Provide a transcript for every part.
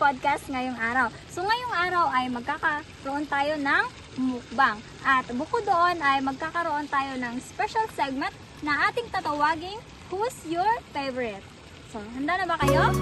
podcast ngayong araw. So ngayong araw ay magkakaroon tayo ng mukbang. At bukod doon ay magkakaroon tayo ng special segment na ating tatawaging Who's Your Favorite? So, handa na ba kayo?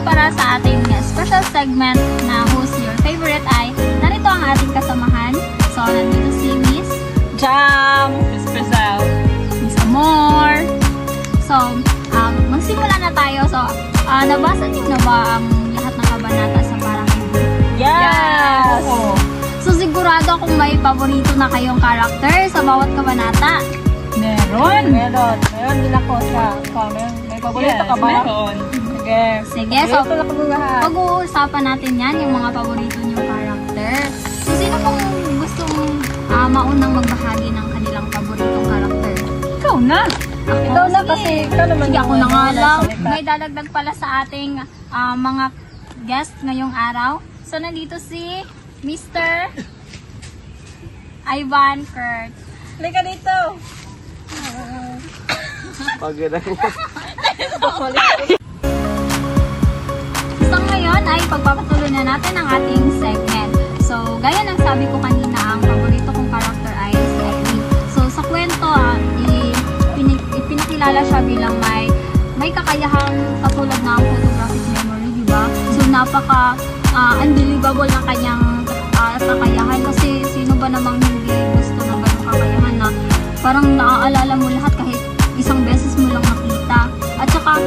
Para sa ating special segment na Who's Your Favorite ay narito ang ating kasamahan. So, nandito si Miss Jam, Miss Pesal, Miss Amor. So, magsimula na tayo. So, nabasa niyo na ba ang lahat ng kabanata sa Parang Ibo? Yes! So, sigurado kung may paborito na kayong karakter sa bawat kabanata. Meron din ako sa may paborito ka ba? Meron. Sige, so pag-uusapan natin yan, yung mga paborito niyong karakter. So, sino pong gustong maunang magbahagi ng kanilang paboritong karakter? Ikaw na! Ikaw na kasi ikaw naman. Sige, ako na nga lang. May dadagdag pala sa ating mga guest ngayong araw. So, nandito si Mr. Ivan Kurt. Halika dito! So ngayon ay pagpapatuloy na natin ang ating segment. So gaya ng sabi ko kanina, ang paborito kong character ay si Irene. So sa kwento, ipinakilala siya bilang may kakayahang katulad ng photographic memory, di ba? So napaka unbelievable na kanyang kakayahan, kasi sino ba namang hindi gusto ng ganung kakayahan na parang naaalala mo lahat kahit isang beses mo lang nakita. At saka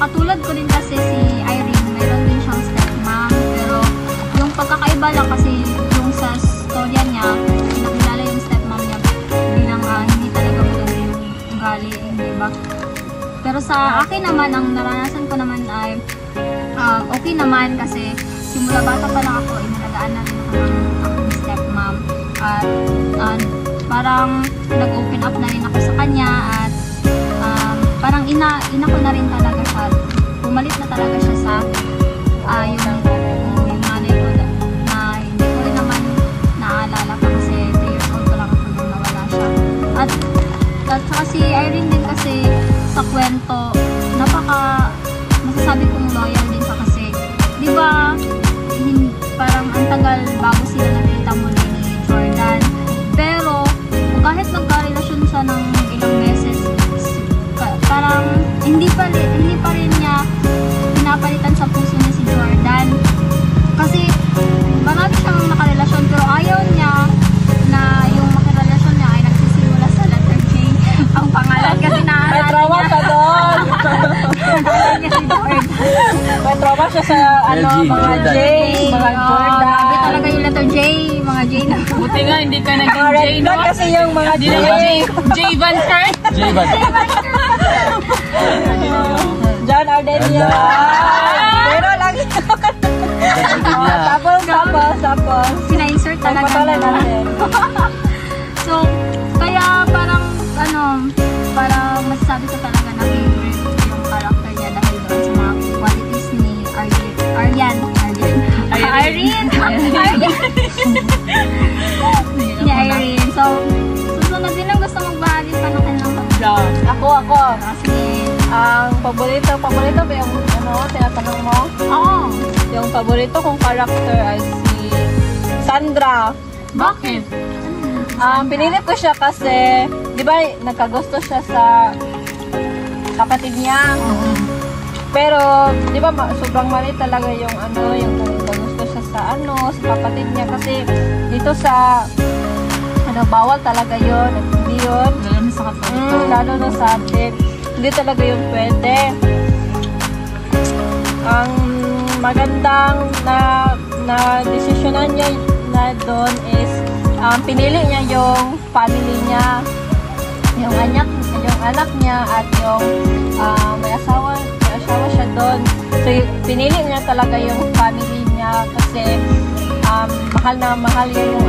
katulad ko din kasi si Irene, meron din siyang stepmom, pero yung pagkakaiba lang kasi yung sa storya niya, pinakilala yung stepmom niya bilang hindi talaga maganda yung ugali, diba? Pero sa akin naman, ang naranasan ko naman ay okay naman, kasi simula bata pa lang ako, inalagaan na rin ako ng aking stepmom, at parang nag-open up na rin ako sa kanya, at parang ina ko na rin talaga siya. Pumalit na talaga siya sa yung nanay ko na hindi ko rin naman naaalala pa, kasi 3 years old pa lang ako nung nawala siya. At saka si Irene din kasi sa kwento, masasabi kong loyal din siya, kasi di ba parang ang tagal bago sila nakita muli ni Jordan. Pero kahit nagka-relasyon siya ng ilang beses, parang hindi pa rin niya pinapalitan sa puso niya si Jordan. Kasi marami siyang nakarelasyon, pero ayaw niya na yung makarelasyon niya ay nagsisimula sa letter J ang pangalan, kasi naalala may trauma niya. ka doon! Niya si Jordan. May trauma siya sa mga J, mga Jordan. Grabe talaga yung letter J, mga J na. Buti nga hindi ka naging Mga J, red no? flag kasi yung mga J. J Van Kurt. John Ardenia. Pero lang yun. Tapos. Pina-insert talaga Pagpatuloy niya. natin. So, kaya parang parang masasabi ko talaga na favorite yung character niya dahil doon sa mga qualities ni Aryan. Ni Irene. So, susunod din lang gusto magbahagi pa ng kanilang paborito. Ako. Sige. Ang paborito ba yung tinatanong mo? Oo. Yung paborito kong character ay si Sandra. Bakit? Pinili ko siya kasi, di ba, nagkagusto siya sa kapatid niya. Pero, di ba, sobrang mali talaga yung nagkagusto siya sa kapatid niya. Kasi, dito sa, bawal talaga yun. Hindi yun. Lalo na sa kapatid. Lalo na sa atin. Hindi talaga yun pwede. Ang magandang na desisyonan niya na doon is, pinili niya yung family niya, yung anak niya, at yung may asawa siya doon. So pinili niya talaga yung family niya kasi mahal na mahal niya yung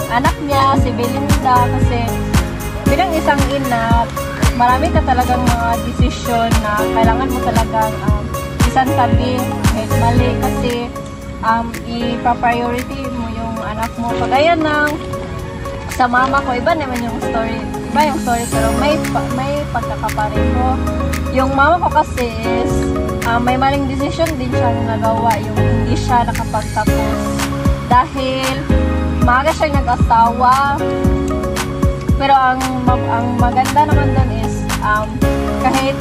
anak niya, si Belinda, kasi bilang isang ina, marami ka talagang mga desisyon na kailangan mo talagang isang tabi kahit mali kasi ipa-priority mo yung anak mo. Kagaya ng sa mama ko, iba naman yung story. Iba yung story pero may pagkakapareho. Yung mama ko kasi is may maling decision din siya nagawa yung hindi siya nakapagtapos. Dahil maaga siya nag-asawa. Pero ang maganda naman doon is kahit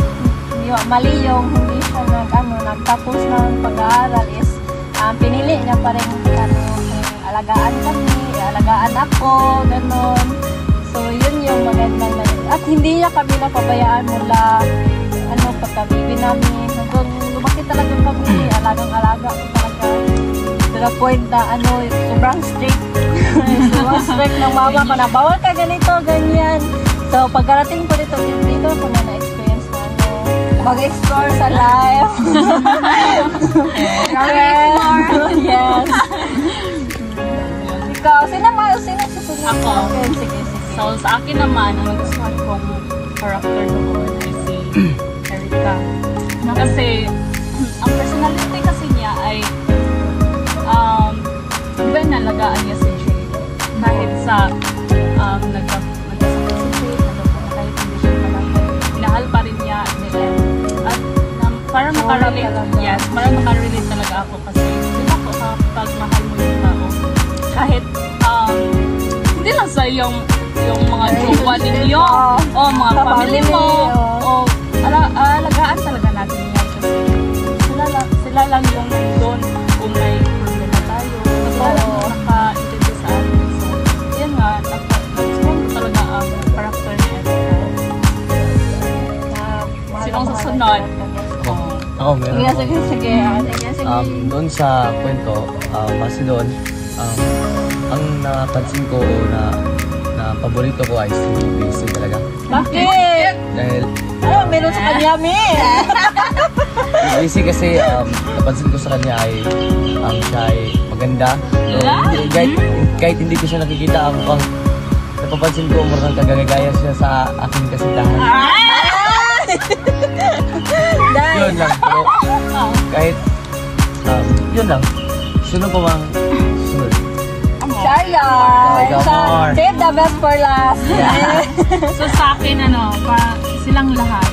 mali yung hindi siya nagtapos ng pag-aaral is pinili niya pa rin alagaan kami, alagaan ako, ganon. So yun yung magandang at hindi niya kami napabayaan mula pagkabibi namin. Hanggang lumaki talaga kami, alagang-alaga talaga. To the point na sobrang strict. Sobrang strict ng mama ko na bawal ka ganito, ganyan. So pagkarating ko dito ako na na-experience na mag-explore sa life. Yes. Ikaw, sino susunod? Ako. Okay, sige. So, sa akin naman, ang nagustuhan kong character doon ay si Erica. Kasi, ang personality kasi niya ay diba nalagaan niya si Jay. Kahit sa nagkasakit si Jay, kahit hindi siya malaki, minahal pa rin niya nila. At parang makarelate talaga ako kasi diba po kapag mahal mo yung tao, kahit hindi lang sa yung mga jowa ninyo o mga family mo o alagaan talaga natin yan kasi sila lang yung doon kung may problema tayo, sila lang yung naka-intindi sa atin. So yan nga, nagustuhan ko talaga ang character ni Erica. Sinong susunod? Ako, meron ako. Sige. Doon sa kwento, kasi doon, ang napansin ko na paborito ko ay si Basic talaga. Bakit? Dahil Meron sa kanya, si Basic kasi napansin ko sa kanya ay siya ay maganda. So, kahit hindi ko siya nakikita, ang napapansin ko mukhang kagagaya siya sa aking kasintahan. Yun lang. Pero kahit yun lang. Sino pa bang susunod? Sayang! Save the best for last. So sa akin, silang lahat.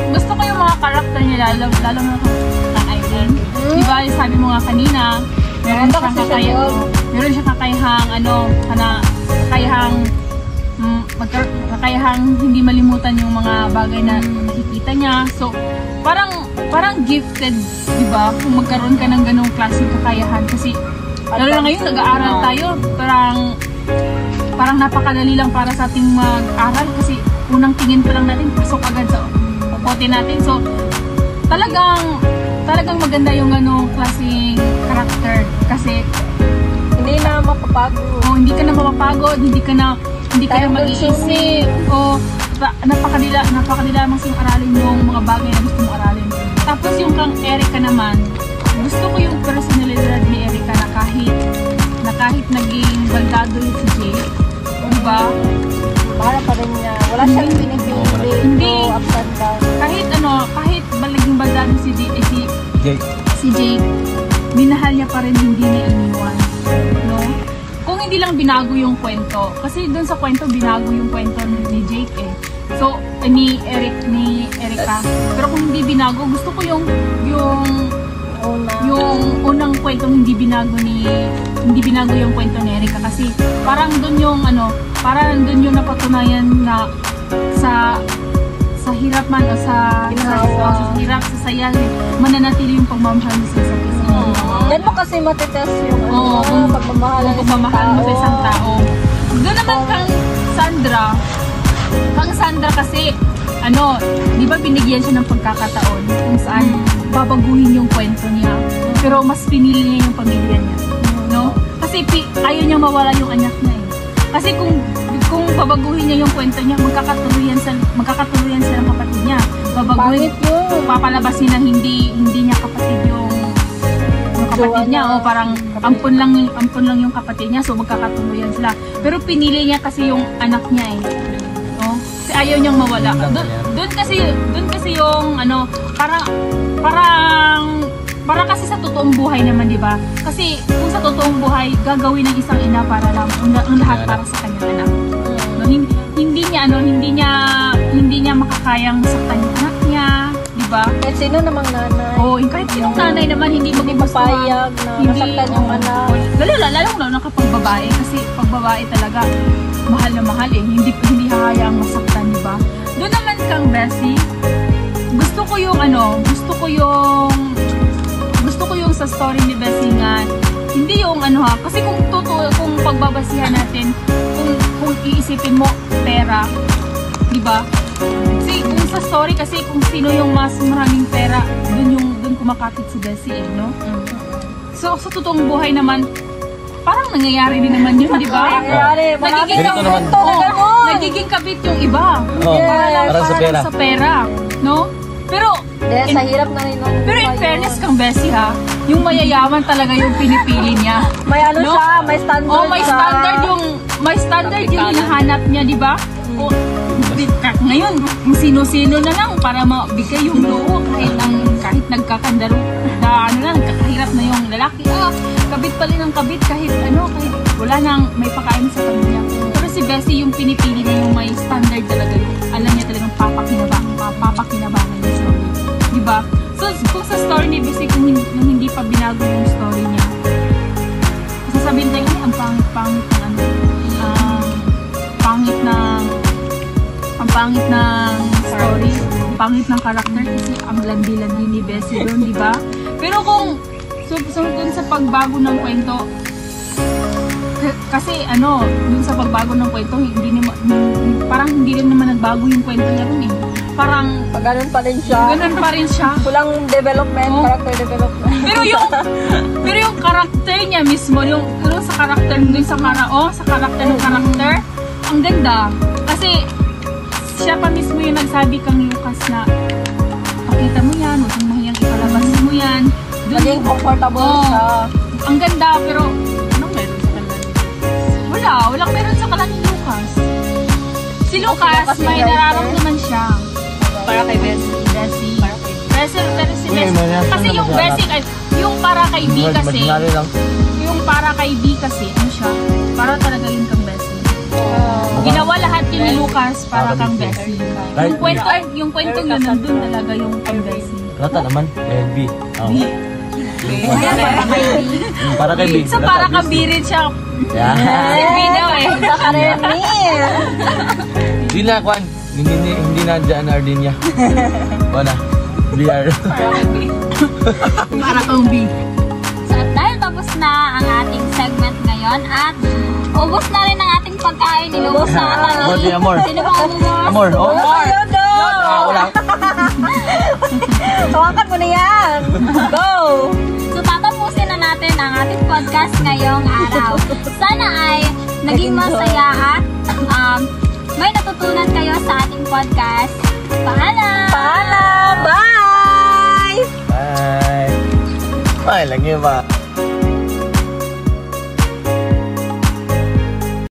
Gusto ko yung mga karakter niya, lalo na kang Irene. Diba, sabi mo nga kanina, meron siyang kakayahang hindi malimutan yung mga bagay na nakikita niya. So, parang gifted, diba? Kung magkaroon ka ng ganong klaseng kakayahan. Kasi, lalo na ngayon, nag-aaral tayo. Parang napakadali lang para sa ating mag-aral. Kasi, unang tingin pa lang natin, pasok agad sa popote natin. So, talagang maganda yung ganong klaseng karakter. Kasi, hindi na mapapagod. Hindi ka na mapapagod, hindi ka na mag-iisip. Napakadila lamang siyang aralin yung mga bagay na gusto mong aralin. Tapos yung kang Erica naman, gusto ko yung personalidad ni Erica na kahit naging baldado yung si Jay, diba? Para pa rin niya. Wala siyang pinipili. Hindi. Ups and down. Kahit naging baldado si Jay, minahal niya pa rin, hindi niya iniwan. No? Kung hindi lang binago yung kwento, kasi doon sa kwento binago yung kwento ni Jake So, ni Erica. Pero kung hindi binago, gusto ko yung unang kwento hindi binago yung kwento ni Erica kasi parang doon yung napatunayan na sa hirap man o sa hirap, sa saya, mananatili yung pagmamahal mo sa isa't isa. Yan mo kasi matitest yung pagmamahal mo sa isang tao. Doon naman kang Sandra kasi, di ba binigyan siya ng pagkakataon kung saan babaguhin yung kwento niya. Pero mas pinili niya yung pamilya niya. No? Kasi ayaw niya mawala yung anak niya Kasi kung babaguhin niya yung kwento niya, magkakatuluyan sila ng kapatid niya. Babaguhin, papalabasin na hindi niya kapatid yung kapatid niya o parang ampon lang yung kapatid niya, so magkakatuluyan sila. Pero pinili niya kasi yung anak niya ayaw niyang mawala. Doon kasi yung ano, parang kasi sa totoong buhay naman, di ba? Kasi kung sa totoong buhay, gagawin ng isang ina para lang ang lahat para sa kanyang anak. No, hindi niya makakayang saktan yung anak niya, di ba? Kahit sino namang nanay. Kahit sinong nanay naman hindi Papayag na masaktan yung anak. Lalo na kapag babae, kasi pag babae talaga mahal na mahal eh. Hindi hahayaang masaktan, di ba? Doon naman kang Bessie, gusto ko yung sa story ni Bessie nga, hindi yung kasi kung pagbabasihan natin, kung iisipin mo pera, di ba? Kasi kung sa story kasi kung sino yung mas maraming pera, dun kumakapit si Bessie eh, no? So sa totoong buhay naman, parang nangyayari din naman yun, di ba? Nagiging kabit yung iba. Para sa pera. No? Pero Sa hirap na rin. Pero in fairness kang Bessie ha, yung mayayaman talaga yung pinipili niya. May siya, may standard. May standard yung hinahanap niya, di ba? Ngayon, sino-sino na lang para mabigay yung loob kahit nagkakandaro. Nagkakahirap na yung lalaki. Kabit pa rin ang kabit kahit wala nang may pakain sa pamilya. Pero si Bessie yung pinipili niya yung may standard talaga. Alam niya talagang papakinabangan yung story. Diba? So, kung sa story ni Bessie, kung hindi pa binago yung story niya, sasabihin tayo, ang pangit ng story, ang pangit ng karakter kasi ang landi-landi ni Bessie doon, di ba? Pero kung dun sa pagbago ng kwento, kasi dun sa pagbago ng kwento, parang hindi rin naman nagbago yung kwento niya rin eh. Parang ganun pa rin siya. Kulang development, character development. Pero yung karakter niya mismo, yung sa karakter ng karakter, ang ganda. Kasi siya pa mismo yung nagsabi kang Lucas na pakita mo yan, huwag mong mahiyang ipalabas mo yan. Maging comfortable siya. Ang ganda, pero anong meron sa kanila? Walang meron sa kanila ni Lucas. Si Lucas, may nararamdaman siya. Para kay Bessie. Pero si Bessie, kasi yung Bessie, yung para kay B kasi, siya, para talaga yun kang Bessie. Ginawa lahat yun ni Lucas para kang Bessie. Yung kwento yun, nandun talaga yung kang Bessie. Rata naman, B. Para kay B. So para kang B rin siya. Si B daw eh. Hindi na, Kwan. Hindi na dyan Ardinia. Wala. BR. Para kang B. So dahil tapos na ang ating segment ngayon at ubos na rin ang ating pagkain. Inubos na Monty, Amor. Sino bang umubos? Amor. Ako lang. Tawakan mo na yan. Go! So tatapusin na natin ang ating podcast ngayong araw. Sana ay naging masaya at may natutunan kayo sa ating podcast. Paalam! Bye! Bye. Bye lang yun ba?